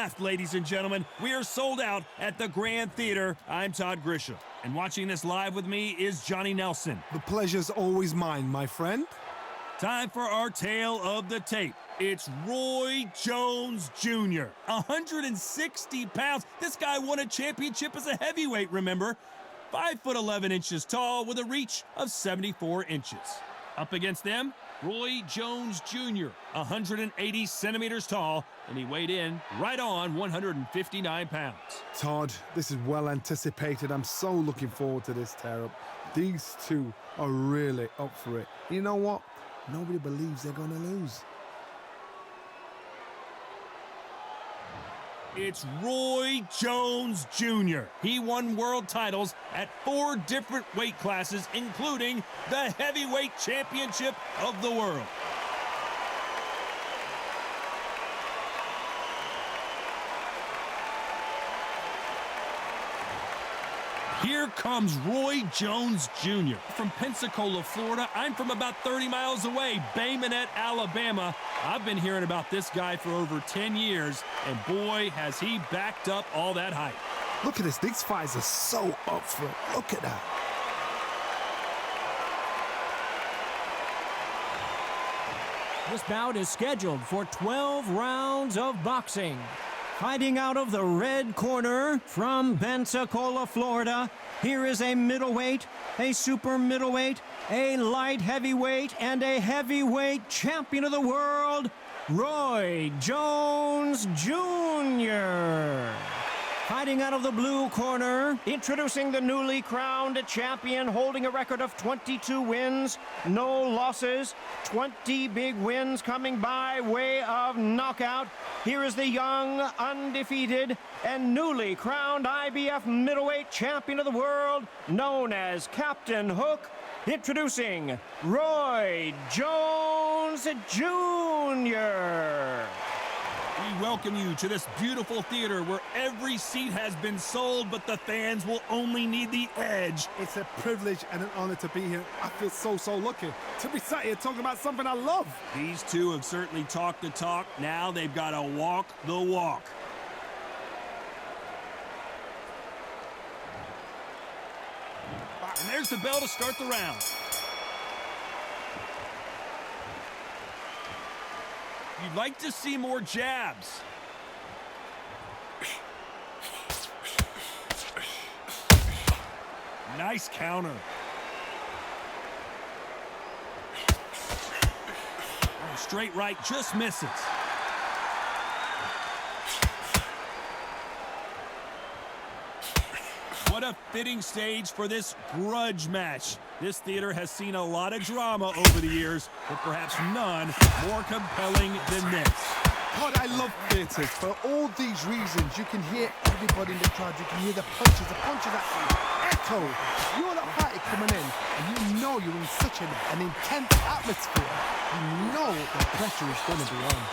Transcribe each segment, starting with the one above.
left, ladies and gentlemen. We are sold out at the Grand Theater. I'm Todd Grisham, and watching this live with me is Johnny Nelson. The pleasure's always mine, my friend. Time for our tale of the tape. It's Roy Jones Jr., 160 pounds. This guy won a championship as a heavyweight, remember? 5'11" tall with a reach of 74 inches. Up against them, Roy Jones Jr., 180 centimeters tall, and he weighed in right on 159 pounds. Todd, this is well anticipated. I'm so looking forward to this tear-up. These two are really up for it. You know what? Nobody believes they're gonna lose. It's Roy Jones Jr. He won world titles at 4 different weight classes, including the heavyweight championship of the world. Here comes Roy Jones Jr. From Pensacola, Florida. I'm from about 30 miles away, Bay Minette, Alabama. I've been hearing about this guy for over 10 years, and boy, has he backed up all that hype. Look at this. These fights are so up for it. Look at that. This bout is scheduled for 12 rounds of boxing. Fighting out of the red corner from Pensacola, Florida, here is a middleweight, a super middleweight, a light heavyweight, and a heavyweight champion of the world, Roy Jones Jr. Fighting out of the blue corner, introducing the newly crowned champion, holding a record of 22 wins, no losses, 20 big wins coming by way of knockout. Here is the young, undefeated, and newly crowned IBF middleweight champion of the world, known as Captain Hook, introducing Roy Jones Jr. We welcome you to this beautiful theater where every seat has been sold, but the fans will only need the edge. It's a privilege and an honor to be here. I feel so lucky to be sat here talking about something I love. These two have certainly talked the talk. Now they've got to walk the walk. And there's the bell to start the round. You'd like to see more jabs. Nice counter. Oh, straight right just misses. What a fitting stage for this grudge match. This theater has seen a lot of drama over the years, but perhaps none more compelling than this. God, I love theatres. For all these reasons, you can hear everybody in the crowd. You can hear the punches actually echo. You're the party coming in, and you know you're in such an intense atmosphere. You know the pressure is going to be on.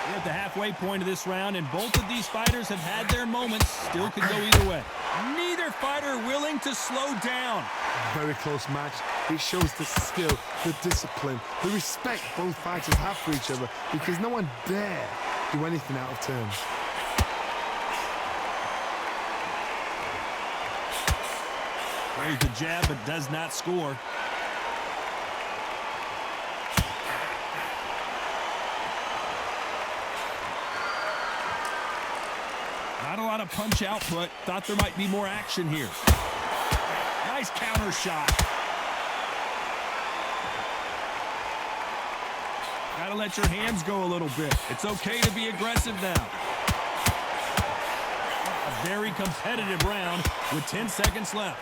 At the halfway point of this round, and both of these fighters have had their moments. Still could go either way. Neither fighter willing to slow down. Very close match. It shows the skill, the discipline, the respect both fighters have for each other, because no one dare do anything out of turn. Throws the jab, but does not score. Not a lot of punch output. Thought there might be more action here. Nice counter shot. Gotta let your hands go a little bit. It's okay to be aggressive now. A very competitive round with 10 seconds left.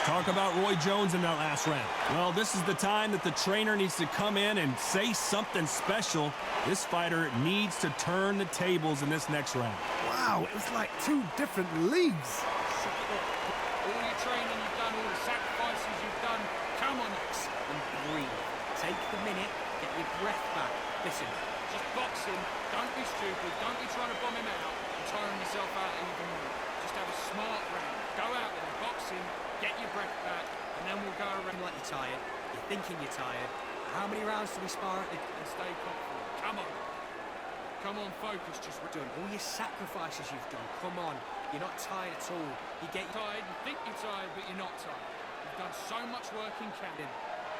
Talk about Roy Jones in that last round. Well, this is the time that the trainer needs to come in and say something special. This fighter needs to turn the tables in this next round. Wow, it was like 2 different leagues. All your training you've done, all the sacrifices you've done, come on, and breathe. Take the minute, get your breath back. Listen, Just box him. Don't be stupid. Don't be trying to bomb him out and tiring yourself out even more. Just have a smart round. Go out there, box him, get your breath back, and then we'll go around. like you're tired. You're thinking you're tired. How many rounds do we spar at the And stay confident. Come on. Come on, focus. Just done? All your sacrifices you've done. Come on. You're not tired at all. You get tired. You think you're tired, but you're not tired. You've done so much work in camp.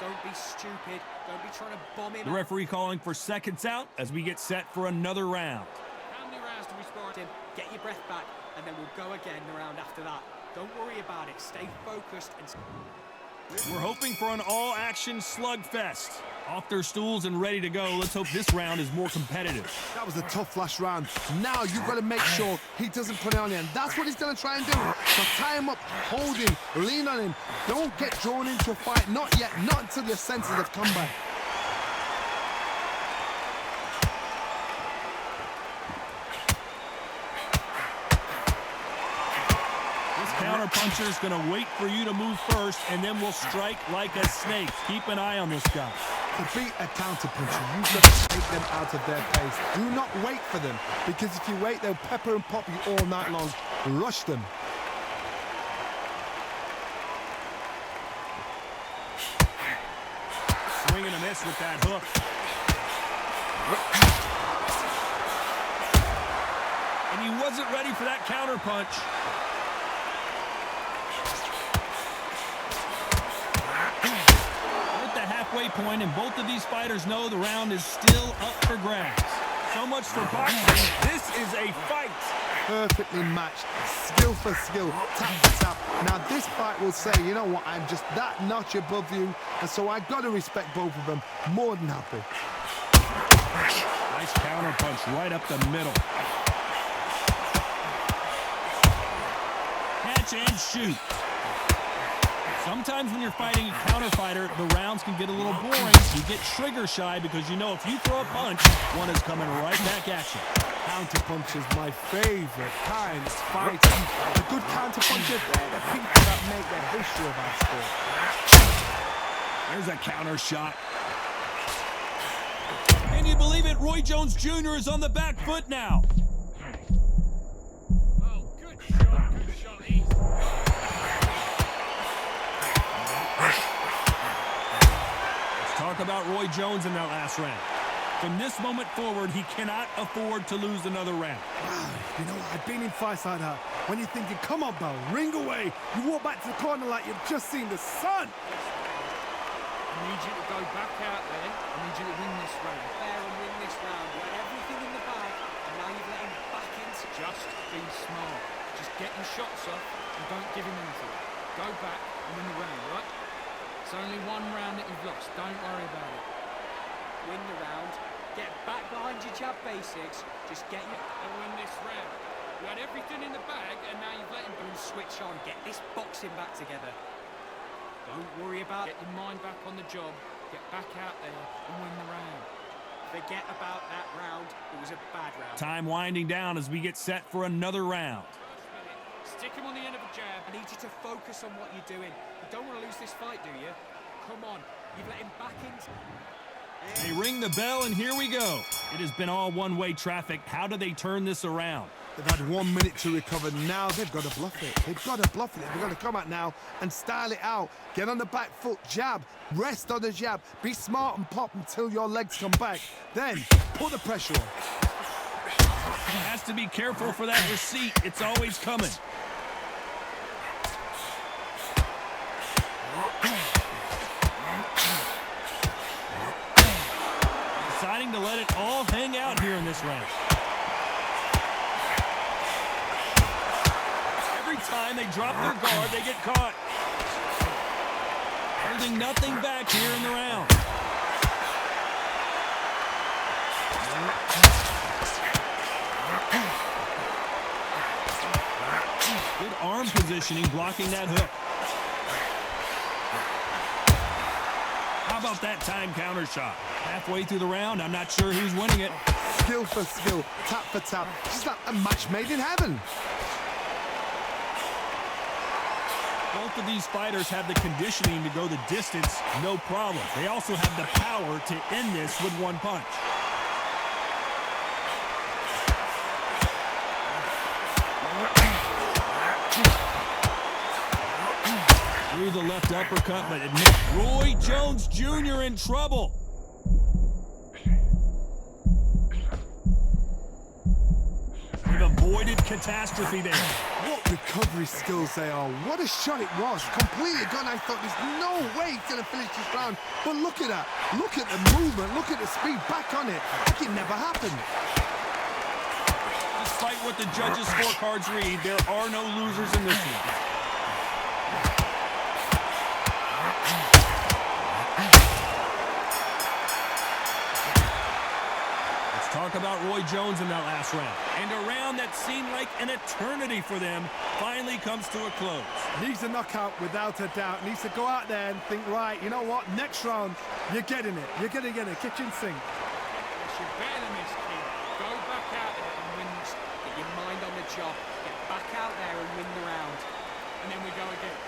Don't be stupid. Don't be trying to bomb him. The referee calling for seconds out as we get set for another round. How many rounds do we spar? Get your breath back, and then we'll go again the round after that. Don't worry about it. Stay focused and... We're hoping for an all-action slugfest. Off their stools and ready to go. Let's hope this round is more competitive. That was a tough last round. Now you've got to make sure he doesn't put it on you, and that's what he's going to try and do. So tie him up, hold him, lean on him. Don't get drawn into a fight. Not yet. Not until your senses have come back. Counterpuncher is going to wait for you to move first, and then we'll strike like a snake. Keep an eye on this guy. To beat a counterpuncher, you've got to take them out of their pace. Do not wait for them, because if you wait, they'll pepper and pop you all night long. Rush them. Swing and a miss with that hook. And he wasn't ready for that counterpunch. Halfway point, and both of these fighters know the round is still up for grabs. So much for boxing. This is a fight. Perfectly matched, skill for skill, tap for tap. Now this fight will say, you know what, I'm just that notch above you, and so I got to respect both of them. More than happy. Nice counterpunch right up the middle. Catch and shoot. Sometimes when you're fighting a counter fighter, the rounds can get a little boring. You get trigger shy because you know if you throw a punch, one is coming right back at you. Counterpunch is my favorite kind of fighting. The good counterpunchers, the people that make the history of our sport. There's a counter shot. Can you believe it? Roy Jones Jr. is on the back foot now. Oh, good shot, good shot. Easy. Talk about Roy Jones in that last round. From this moment forward, he cannot afford to lose another round. Wow, you know, I've been in fights like that. When you're thinking, come on, Bell, ring away. You walk back to the corner like you've just seen the sun. I need you to go back out there. I need you to win this round. There and win this round. You had everything in the bag, and now you've let him back into... Just be smart. Just get your shots off and don't give him anything. Go back and win the round, right? It's only one round that you've lost. Don't worry about it. Win the round. Get back behind your jab basics. Just get your... And win this round. You had everything in the bag, and now you've let him switch on. Get this boxing back together. Don't worry about... Get your mind back on the job. Get back out there and win the round. Forget about that round. It was a bad round. Time winding down as we get set for another round. Stick him on the end of a jab. I need you to focus on what you're doing. You don't want to lose this fight, do you? Come on. You've let him back into... They ring the bell, and here we go. It has been all one-way traffic. How do they turn this around? They've had 1 minute to recover. Now they've got to bluff it. They've got to bluff it. They've got to come out now and style it out. Get on the back foot, jab, rest on the jab. Be smart and pop until your legs come back. Then put the pressure on. Has to be careful for that receipt. It's always coming. Deciding to let it all hang out here in this round. Every time they drop their guard, they get caught. Holding nothing back here in the round. Good arm positioning, blocking that hook. How about that time counter shot? Halfway through the round, I'm not sure who's winning it. Skill for skill, tap for tap. Just like a match made in heaven. Both of these fighters have the conditioning to go the distance, no problem. They also have the power to end this with one punch. Through the left uppercut, but Roy Jones Jr. in trouble. We've avoided catastrophe there. What recovery skills they are. What a shot it was. Completely gone. I thought there's no way he's going to finish this round. But look at that. Look at the movement. Look at the speed back on it. Like it never happened. Despite what the judges' scorecards read, there are no losers in this one. Talk about Roy Jones in that last round. And a round that seemed like an eternity for them finally comes to a close. Needs a knockout without a doubt. Needs to go out there and think, right, you know what, next round, you're getting it. You're going to get a kitchen sink. Yes, you're better than this, kid. Go back out there and win this. Get your mind on the job. Get back out there and win the round. And then we go again.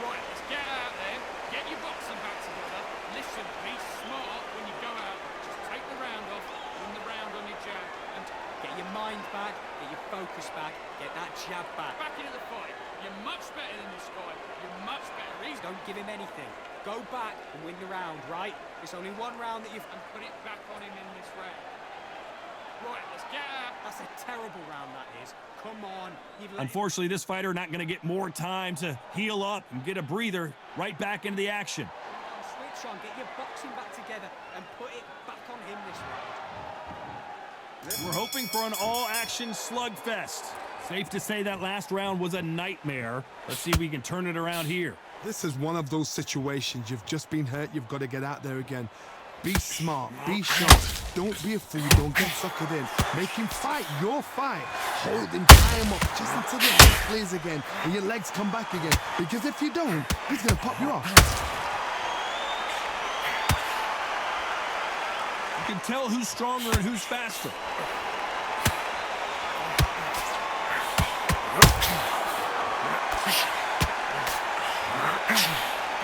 Right, let's get out there, get your boxing back together. Listen, be smart when you go out. Just take the round off, win the round on your jab, and Get your mind back, get your focus back, get that jab back. back into the fight. You're much better than this guy. You're much better. He's Don't give him anything. Go back and win the round, right? It's only one round that you've... and put it back on him in this round. Right, let's get out. That's a terrible round, that is. Come on. You've let Unfortunately, this fighter not going to get more time to heal up and get a breather right back into the action. Switch on, get your boxing back together and put it back on him this round. We're hoping for an all-action slugfest. Safe to say that last round was a nightmare. Let's see if we can turn it around here. This is one of those situations. You've just been hurt. You've got to get out there again. Be smart. Be sharp. Don't be a fool. Don't get suckered in. Make him fight your fight. Hold him, tie him up just until the head clears again and your legs come back again. Because if you don't, he's going to pop you off. You can tell who's stronger and who's faster.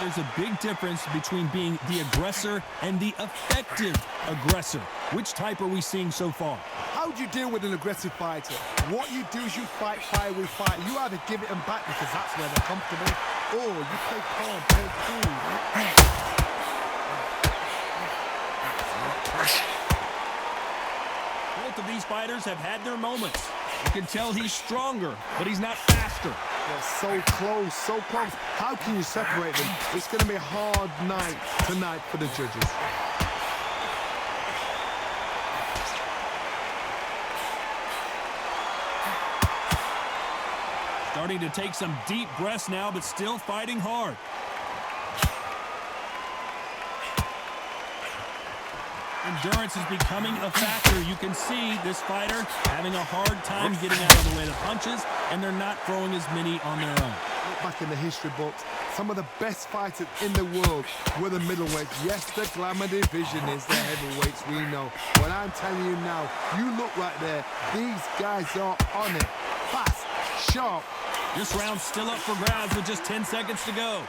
There's a big difference between being the aggressor and the effective aggressor. Which type are we seeing so far? How do you deal with an aggressive fighter? What you do is you fight fire with fire. You either give it them back because that's where they're comfortable, or you play calm, play cool. Both of these fighters have had their moments. You can tell he's stronger, but he's not faster. They're so close, so close. How can you separate them? It's going to be a hard night tonight for the judges. Starting to take some deep breaths now, but still fighting hard. Endurance is becoming a factor. You can see this fighter having a hard time getting out of the way of the punches, and they're not throwing as many on their own. Look back in the history books, some of the best fighters in the world were the middleweights. Yes, the glamour division is the heavyweights, we know. But I'm telling you now, you look right there, these guys are on it. Fast, sharp. This round's still up for grabs with just 10 seconds to go.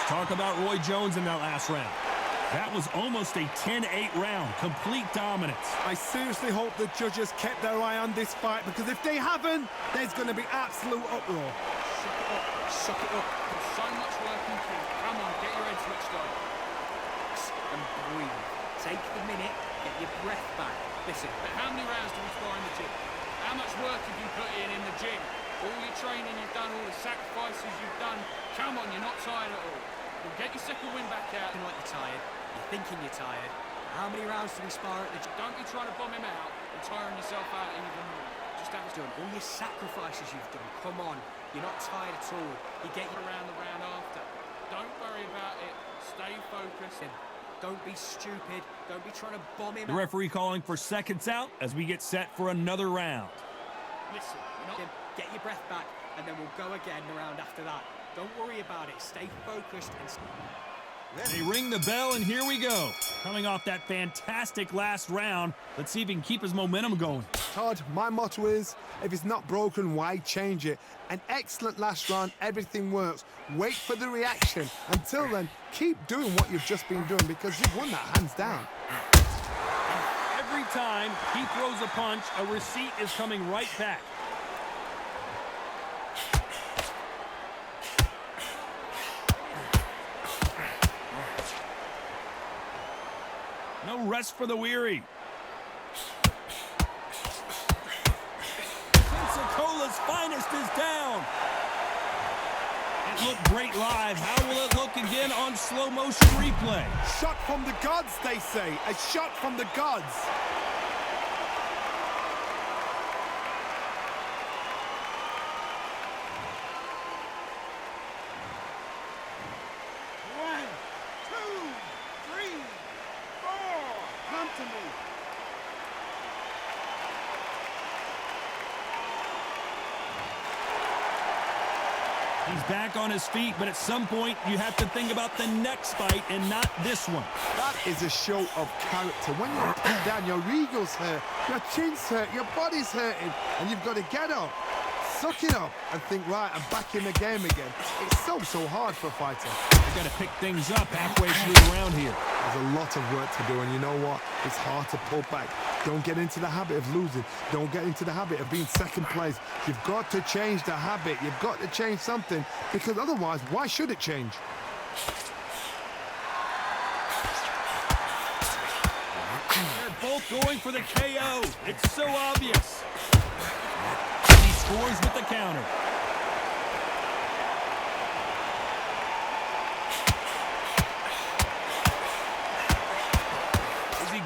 Talk about Roy Jones in that last round. That was almost a 10-8 round, complete dominance. I seriously hope the judges kept their eye on this fight, because if they haven't, there's going to be absolute uproar. Suck it up, suck it up. There's so much work in queue. Come on, get your head switched on. And breathe. Take the minute, get your breath back. Listen, But how many rounds do we spar in the gym? How much work have you put in the gym? All your training you've done, all the sacrifices you've done. Come on, you're not tired at all. Well, get your second win back out. looking like you're tired. You're thinking you're tired. How many rounds do we spar at the gym? Don't be trying to bomb him out and tiring yourself out even more. Just have a Done all your sacrifices you've done. Come on, you're not tired at all. You get your around the round after. Don't worry about it. Stay focused. Don't be stupid. Don't be trying to bomb him The out. referee calling for seconds out as we get set for another round. Listen, you're not... Get your breath back, and then we'll go again the round after that. Don't worry about it. Stay focused and... They ring the bell, and here we go. Coming off that fantastic last round, let's see if he can keep his momentum going. Todd, my motto is, if it's not broken, why change it? An excellent last round, everything works. Wait for the reaction. Until then, keep doing what you've just been doing because you've won that hands down. Every time he throws a punch, a receipt is coming right back. No rest for the weary. Pensacola's finest is down. It looked great live. How will it look again on slow motion replay? Shot from the gods, they say. A shot from the gods. He's back on his feet, but at some point you have to think about the next fight and not this one. That is a show of character. When you're pinned down, your ego's hurt, your chin's hurt, your body's hurting, and you've got to get up, suck it up, and think, right, I'm back in the game again. It's so hard for a fighter. They've got to pick things up halfway through the round here. There's a lot of work to do, and you know what? It's hard to pull back. Don't get into the habit of losing. Don't get into the habit of being second place. You've got to change the habit. You've got to change something, because otherwise, why should it change? They're both going for the KO. It's so obvious. And he scores with the counter.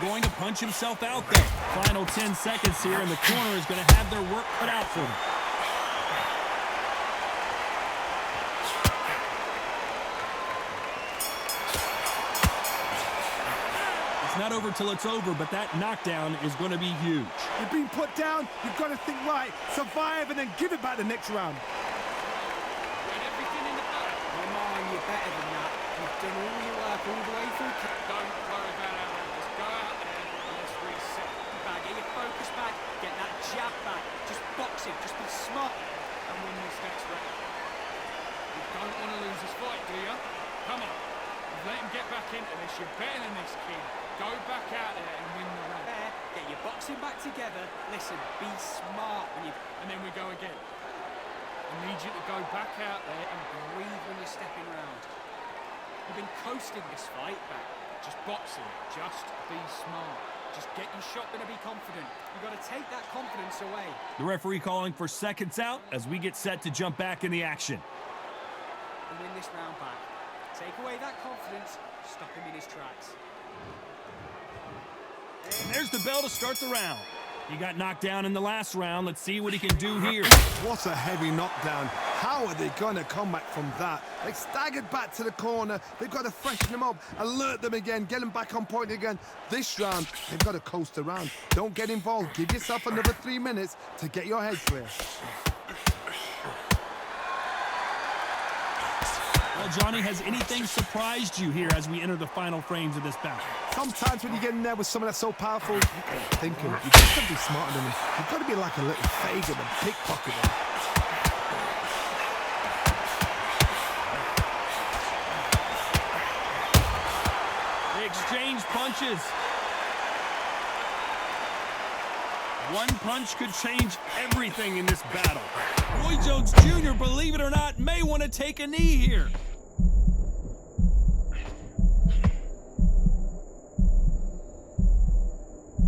Going to punch himself out there. Final 10 seconds here, and the corner is going to have their work cut out for them. It's not over till it's over, but that knockdown is going to be huge. You've been put down, you've got to think right, survive, and then give it back the next round. Everything in the back. Come on, you're better than that. You've done all your work all the way through. Don't worry about it. Just go out there and let's reset the bag. Get your focus back. Get that jab back. Just box it. Just be smart and win this next round. You don't want to lose this fight, do you? Come on. Let him get back into this. You're better than this, kid. Go back out there and win the round. There, get your boxing back together. Listen, be smart when you... And then we go again. I need you to go back out there and breathe when you're stepping around. You've been coasting this fight back. just boxing. Just be smart. Just get your shot and be confident. You've got to take that confidence away. The referee calling for seconds out as we get set to jump back in the action. And win this round back. Take away that confidence, stop him in his tracks. And there's the bell to start the round. He got knocked down in the last round. Let's see what he can do here. What a heavy knockdown. How are they going to come back from that? They staggered back to the corner. They've got to freshen them up, alert them again, get them back on point again. This round, they've got to coast around. Don't get involved. Give yourself another 3 minutes to get your head clear. Well, Johnny, has anything surprised you here as we enter the final frames of this bout? Sometimes when you get in there with someone that's so powerful, you're thinking, you just got to be smarter than them. You've got to be like a little faggot and pickpocket them. They exchange punches. One punch could change everything in this battle. Roy Jones Jr., believe it or not, may want to take a knee here.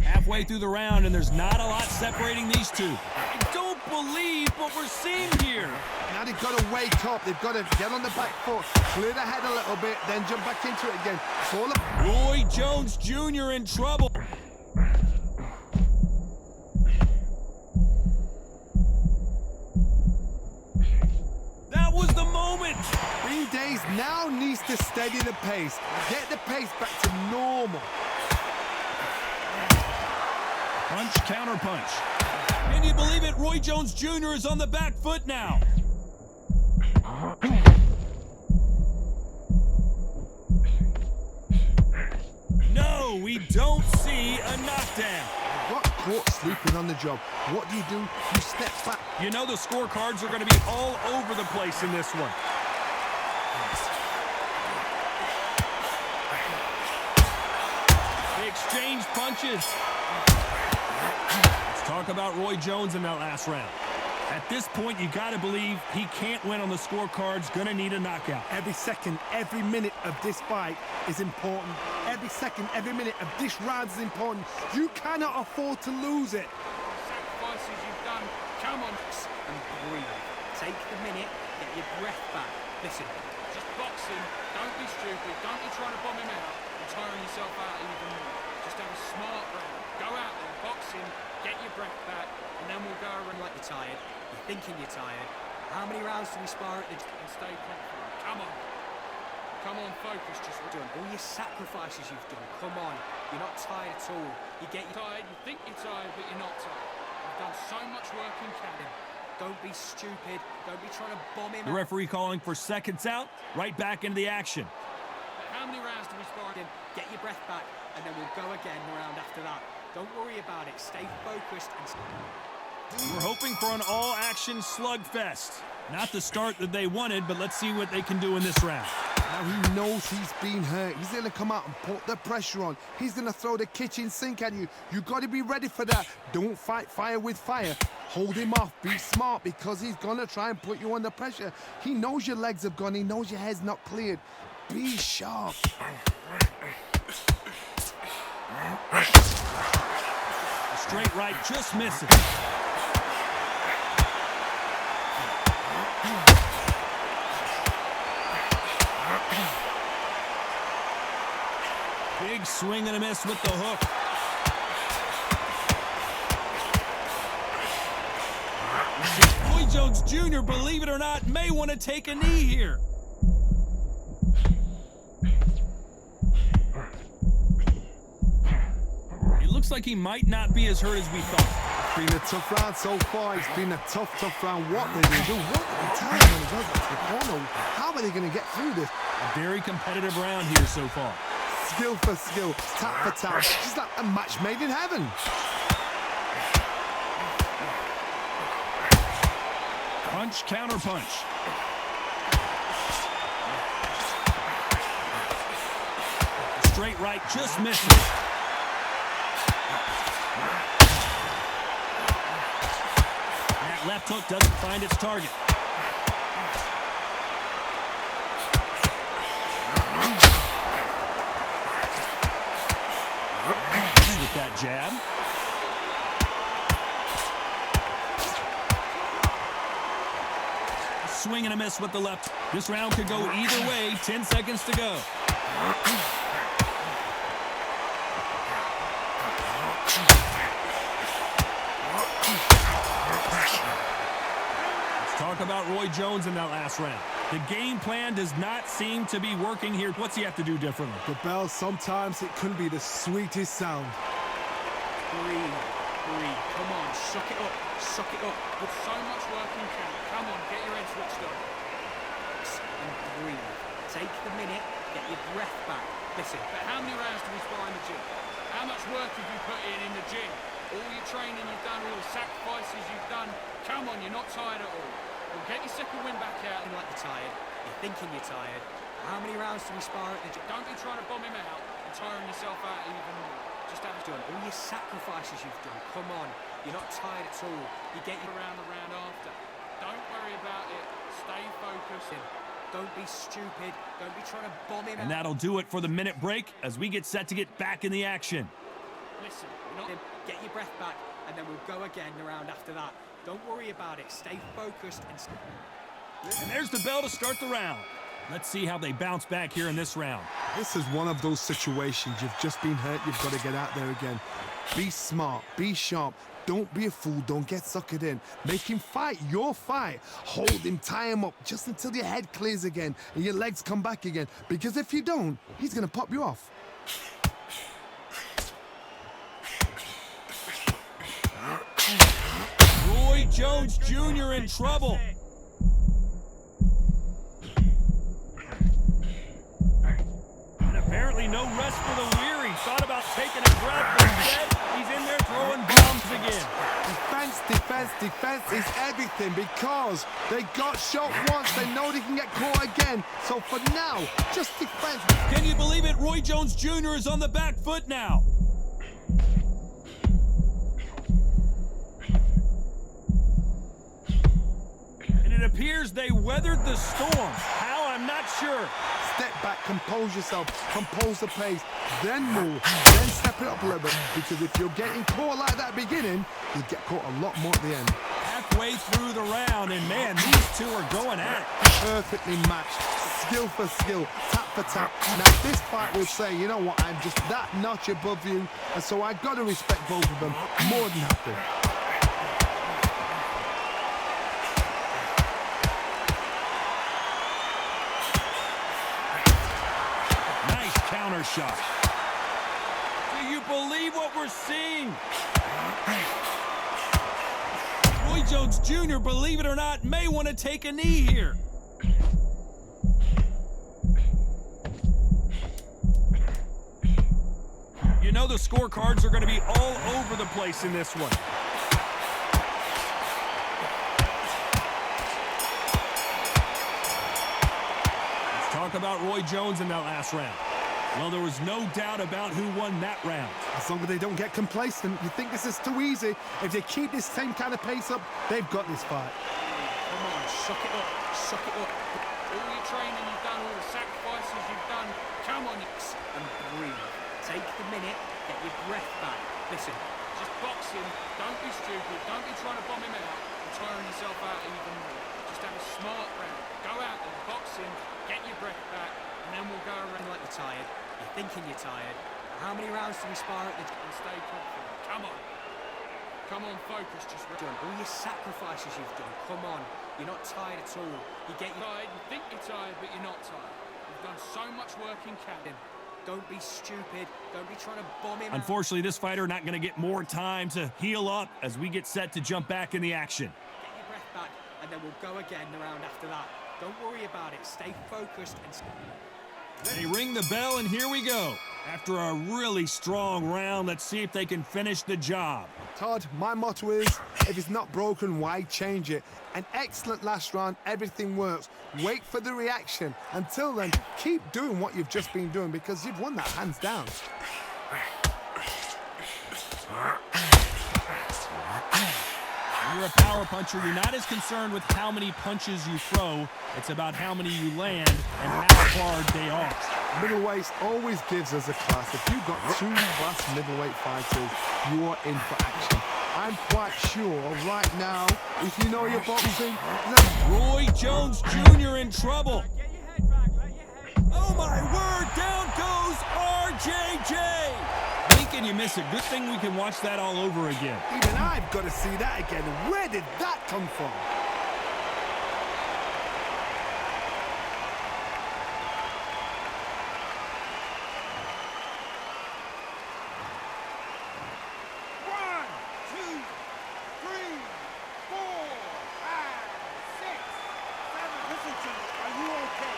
Halfway through the round, and there's not a lot separating these two. I don't believe what we're seeing here. Now they've got to wake up. They've got to get on the back foot, clear the head a little bit, then jump back into it again. It's all up. Roy Jones Jr. in trouble. That was the moment. Green Days now needs to steady the pace, get the pace back to normal. Punch, counter punch. Can you believe it? Roy Jones Jr. is on the back foot now. don't see a knockdown. Got caught sleeping on the job. What do? You step back. You know the scorecards are going to be all over the place in this one. They exchange punches. Let's talk about Roy Jones in that last round. At this point, you got to believe he can't win on the scorecards. Going to need a knockout. Every second, every minute of this fight is important. Every second, every minute of this round is important. You cannot afford to lose it. Sacrifices you've done, come on. And breathe. Take the minute, get your breath back. Listen, Just boxing, don't be stupid, don't be trying to bomb him out and tiring yourself out even more. Just have a smart round. Go out there, boxing, get your breath back, and then we'll go around like you're tired. You're thinking you're tired. How many rounds do we spar at the and stay confident. Come on. Come on, focus, just done? All your sacrifices you've done. Come on. You're not tired at all. You get tired, you think you're tired, but you're not tired. You've done so much work in camp. Don't be stupid. Don't be trying to bomb him The out. referee calling for seconds out. Right back into the action. How many rounds do we spar? Get your breath back, and then we'll go again the round after that. Don't worry about it. Stay focused and... We're hoping for an all-action slugfest. Not the start that they wanted, but let's see what they can do in this round. Now he knows he's been hurt. He's going to come out and put the pressure on. He's going to throw the kitchen sink at you. You got to be ready for that. Don't fight fire with fire. Hold him off. Be smart because he's going to try and put you under pressure. He knows your legs have gone. He knows your head's not cleared. Be sharp. A straight right just misses. Big swing and a miss with the hook. Roy Jones Jr., believe it or not, may want to take a knee here. It looks like he might not be as hurt as we thought. Been a tough round so far. It's been a tough round. What are they going to do? What are they telling when he goes back to the corner? How are they going to get through this? A very competitive round here so far. Skill for skill, tap for tap. It's like a match made in heaven. Punch, counter punch. Straight right just misses. That left hook doesn't find its target. With that jab. A swing and a miss with the left. This round could go either way. 10 seconds to go. Let's talk about Roy Jones in that last round. The game plan does not seem to be working here. What's he have to do differently? The bell, sometimes it can be the sweetest sound. Breathe. Come on, suck it up. Suck it up. With so much work in camp, come on, get your head switched on. And breathe. Take the minute, get your breath back. Listen, But how many rounds do we spar in the gym? How much work have you put in the gym? All your training you've done, all the sacrifices you've done. Come on, you're not tired at all. Well, get your second win back out. like you're tired. You're thinking you're tired. How many rounds do we spar at the gym? Don't be trying to bomb him out and tiring yourself out even more. Just have Done all your sacrifices you've done. Come on, you're not tired at all. You get your around the round after. Don't worry about it. Stay focused. Don't be stupid. Don't be trying to bomb him And out. that'll do it for the minute break as we get set to get back in the action. Listen, you're not... Get your breath back, and then we'll go again the round after that. Don't worry about it. Stay focused and... And there's the bell to start the round. Let's see how they bounce back here in this round. This is one of those situations. You've just been hurt. You've got to get out there again. Be smart. Be sharp. Don't be a fool. Don't get suckered in. Make him fight your fight. Hold him. Tie him up just until your head clears again and your legs come back again. Because if you don't, he's going to pop you off. Roy Jones Jr. in trouble. And apparently no rest for the weary. Thought about taking defense is everything because they got shot once. They know they can get caught again. So for now, just defense. Can you believe it? Roy Jones Jr. is on the back foot now. And it appears they weathered the storm. How? I'm not sure. Step back, compose yourself, compose the pace, then move, then step it up a little bit. Because if you're getting caught like that beginning, you get caught a lot more at the end. Halfway through the round, and man, these two are going at it. Perfectly matched, skill for skill, tap for tap. Now this fight will say, you know what, I'm just that notch above you, and so I've got to respect both of them more than happy. Counter shot. Do you believe what we're seeing? Roy Jones Jr., believe it or not, may want to take a knee here. You know the scorecards are going to be all over the place in this one. Let's talk about Roy Jones in that last round. Well, there was no doubt about who won that round. As long as they don't get complacent, you think this is too easy. If they keep this same kind of pace up, they've got this fight. Come on, suck it up, suck it up. All your training you've done, all the sacrifices you've done, come on, And breathe. Take the minute, get your breath back. Listen, just boxing, don't be stupid, don't be trying to bomb him out and tiring yourself out even more. Just have a smart round. Go out there, boxing, get your breath back, and then we'll go around like you're tired. You're thinking you're tired. How many rounds do we spar at the and stay confident. Come on. Come on, focus, just done? All your sacrifices you've done. Come on. You're not tired at all. You get your tired, you think you're tired, but you're not tired. You've done so much work in camp. Don't be stupid. Don't be trying to bomb him. Unfortunately, this fighter not going to get more time to heal up as we get set to jump back in the action. Get your breath back, and then we'll go again the round after that. Don't worry about it. Stay focused and... They ring the bell, and here we go. After a really strong round, let's see if they can finish the job. Todd, my motto is, if it's not broken, why change it? An excellent last round, everything works. Wait for the reaction. Until then, keep doing what you've just been doing because you've won that hands down. When you're a power puncher, you're not as concerned with how many punches you throw. It's about how many you land and how hard they are. Middleweight always gives us a class. If you've got two fast middleweight fighters, you are in for action. I'm quite sure right now, if you know your boxing... Roy Jones Jr. in trouble. Get your head back, let your head... Oh my word, down goes RJJ. Can you miss it? Good thing we can watch that all over again. Even I've got to see that again. Where did that come from? One, two, three, 4, 5, 6, 7. Listen to me. Are you okay?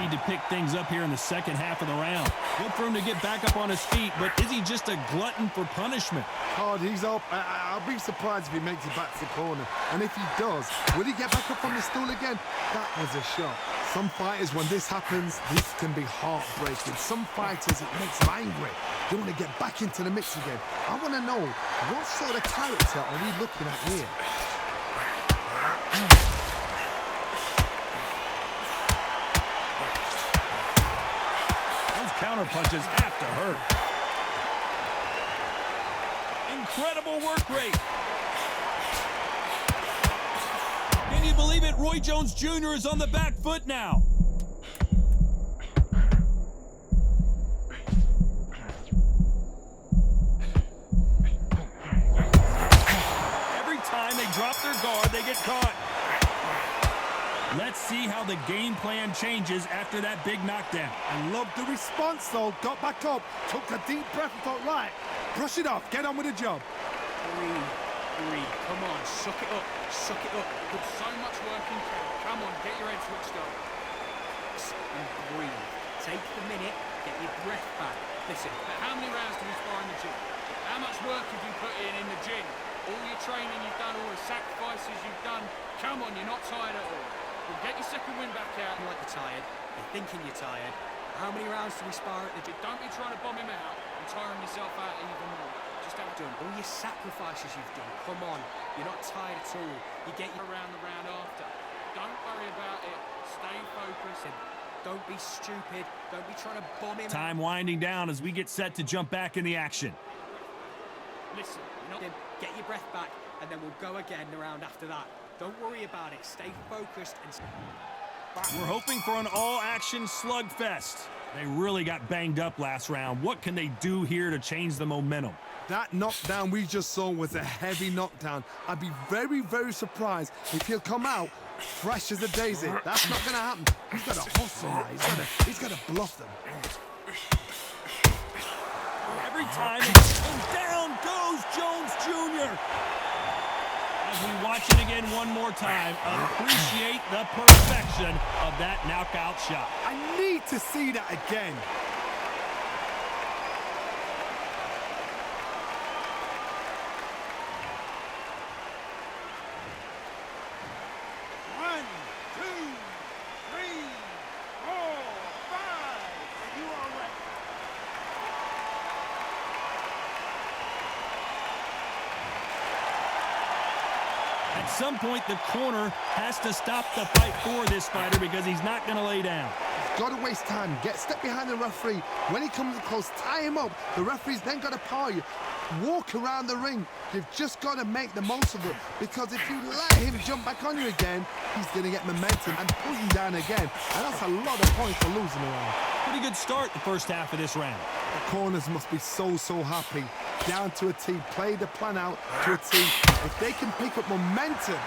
Need to pick things up here in the second half of the round. Good for him to get back up on his feet, but is he just a glutton for punishment? Todd, he's up. I'll be surprised if he makes it back to the corner. And if he does, will he get back up on the stool again? That was a shot. Some fighters, when this happens, this can be heartbreaking. Some fighters, it makes them angry. They want to get back into the mix again. I want to know, what sort of character are we looking at here? Counter punches have to hurt. Incredible work rate. Can you believe it? Roy Jones Jr. is on the back foot now. Every time they drop their guard, they get caught. Let's see how the game plan changes after that big knockdown. I love the response, though. Got back up, took a deep breath and thought, right, brush it off, get on with the job. Breathe. Come on, suck it up, suck it up. Put so much work in camp. Come on, get your head switched on. And breathe. Take the minute, get your breath back. Listen, But how many rounds do we spar in the gym? How much work have you put in the gym? All your training you've done, all the sacrifices you've done. Come on, you're not tired at all. Well, get your second wind back out. you like you're tired, you're thinking you're tired. How many rounds do we spar at the gym? Don't be trying to bomb him out and tiring yourself out even more. Just have Done all your sacrifices you've done. Come on, you're not tired at all. You get your around the round after. Don't worry about it. Stay focused. Don't be stupid. Don't be trying to bomb him. Time winding down as we get set to jump back in the action. Listen, you're not... Then get your breath back, and then we'll go again the round after that. Don't worry about it. Stay focused and. We're hoping for an all-action slugfest. They really got banged up last round. What can they do here to change the momentum? That knockdown we just saw was a heavy knockdown. I'd be very, very surprised if he'll come out fresh as a daisy. That's not going to happen. He's got to hustle now. He's got to bluff them. Every time, and down goes Jones Jr. As we watch it again one more time, appreciate the perfection of that knockout shot. I need to see that again. One, two, three, four, five. And you are ready. At some point, the corner has to stop the fight for this fighter because he's not going to lay down. Got to waste time. Step behind the referee. When he comes close, tie him up. The referee's then got to power you. Walk around the ring. You've just got to make the most of it, because if you let him jump back on you again, he's going to get momentum and pull you down again. And that's a lot of points for losing around. Pretty good start the first half of this round. The corners must be so, so happy. Down to a T. Play the plan out to a T. If they can pick up momentum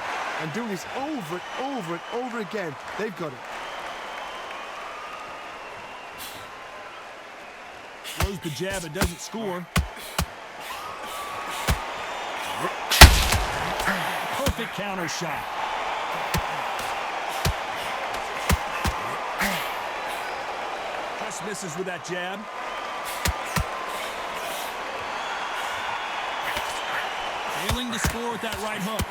and do this over and over and over again, they've got it. Throws the jab, it doesn't score. Perfect counter shot. Just misses with that jab. Failing to score with that right hook.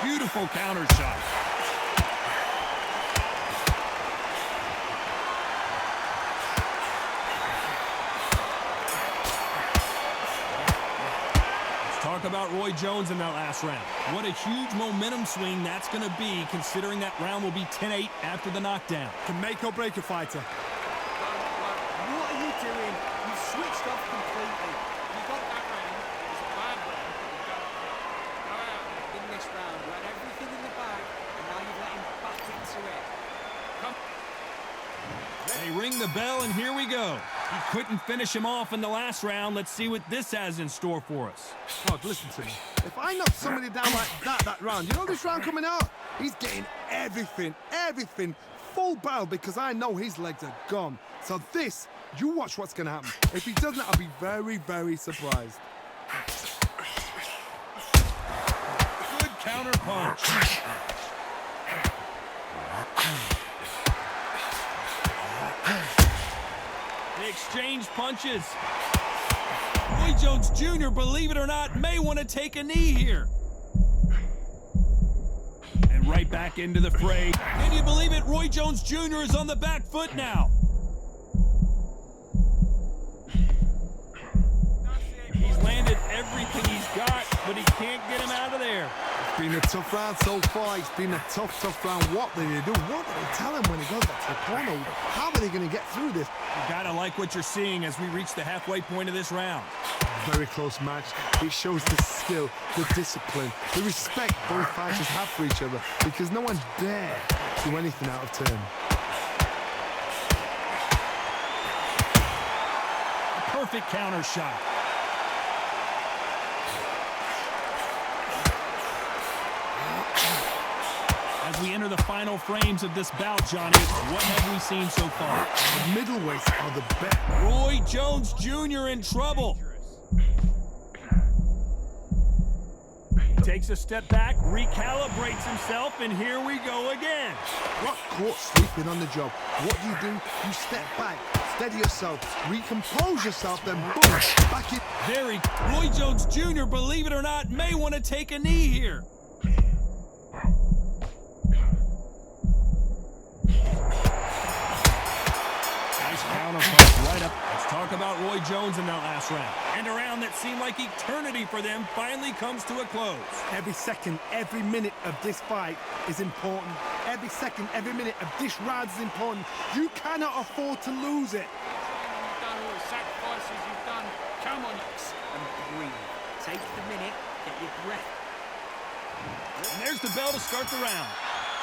Beautiful counter shot. Talk about Roy Jones in that last round. What a huge momentum swing that's going to be, considering that round will be 10-8 after the knockdown. Can make or break a fighter. What are you doing? You've switched off completely. You got that round. It's a bad round, but you go out. In this round, you had everything in the bag, and now you've let him back into it. Come. They ring the bell, and here we go. He couldn't finish him off in the last round. Let's see what this has in store for us. Oh, listen to me. If I knock somebody down like that round, you know this round coming out? He's getting everything, full barrel, because I know his legs are gone. So this, you watch what's going to happen. If he doesn't, I'll be very, very surprised. Good counter punch. They exchange punches. Roy Jones Jr., believe it or not, may want to take a knee here. And right back into the fray. Can you believe it? Roy Jones Jr. is on the back foot now. He's landed everything he's got, but he can't get him out of there. It's been a tough round so far. It's been a tough round. What do they do? What do they tell him when he goes back to the corner? How are they going to get through this? You gotta like what you're seeing as we reach the halfway point of this round. Very close match. It shows the skill, the discipline, the respect both fighters have for each other, because no one dare do anything out of turn. A perfect counter shot. As we enter the final frames of this bout, Johnny, what have we seen so far? The middleweights are the best. Roy Jones Jr. in trouble. Takes a step back, recalibrates himself, and here we go again. Got caught sleeping on the job. What do? You step back, steady yourself, recompose yourself, then boom, back in. Roy Jones Jr., believe it or not, may want to take a knee here. Nice counter punch right up. Let's talk about Roy Jones in that last round. And a round that seemed like eternity for them finally comes to a close. Every second, every minute of this fight is important. Every second, every minute of this round is important. You cannot afford to lose it. You've done all the sacrifices you've done. Come on, And breathe. Take the minute, get your breath. And there's the bell to start the round.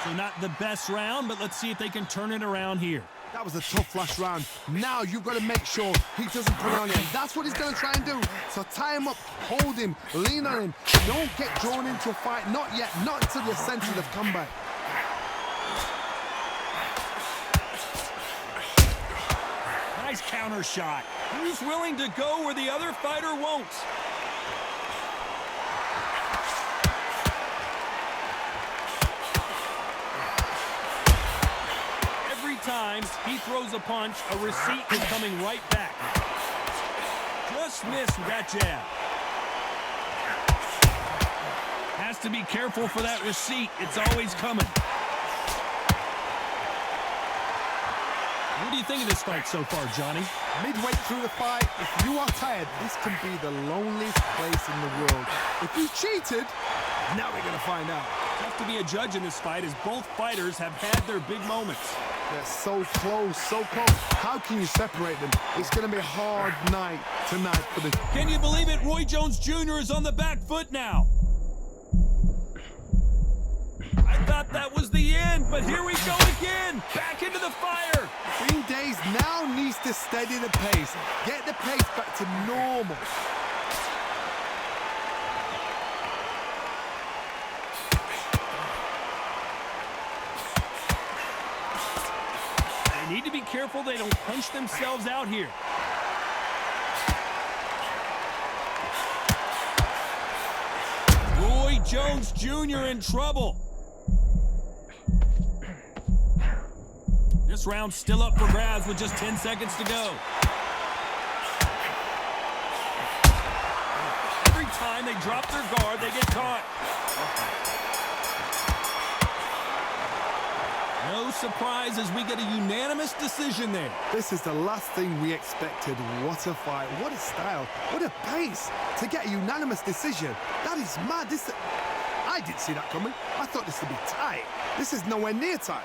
So not the best round, but let's see if they can turn it around here. That was a tough last round. Now you've got to make sure he doesn't put it on you. That's what he's going to try and do. So tie him up, hold him, lean on him. Don't get drawn into a fight. Not yet. Not until you're centered of comeback. Nice counter shot. Who's willing to go where the other fighter won't? Every time he throws a punch, a receipt is coming right back. Just missed with that jab. Has to be careful for that receipt. It's always coming. What do you think of this fight so far, Johnny? Midway through the fight, if you are tired, this can be the loneliest place in the world. If you cheated, now we're going to find out. Tough to be a judge in this fight as both fighters have had their big moments. They're so close, so close. How can you separate them? It's going to be a hard night tonight for the... Can you believe it? Roy Jones Jr. is on the back foot now. I thought that was the end, but here we go again. Back into the fire. Green Days now needs to steady the pace. Get the pace back to normal. They need to be careful they don't punch themselves out here. Roy Jones Jr. in trouble. This round's still up for grabs with just 10 seconds to go. Every time they drop their guard, they get caught. No surprise as we get a unanimous decision there. This is the last thing we expected. What a fight, what a style, what a pace to get a unanimous decision. That is mad. I didn't see that coming. I thought this would be tight. This is nowhere near tight.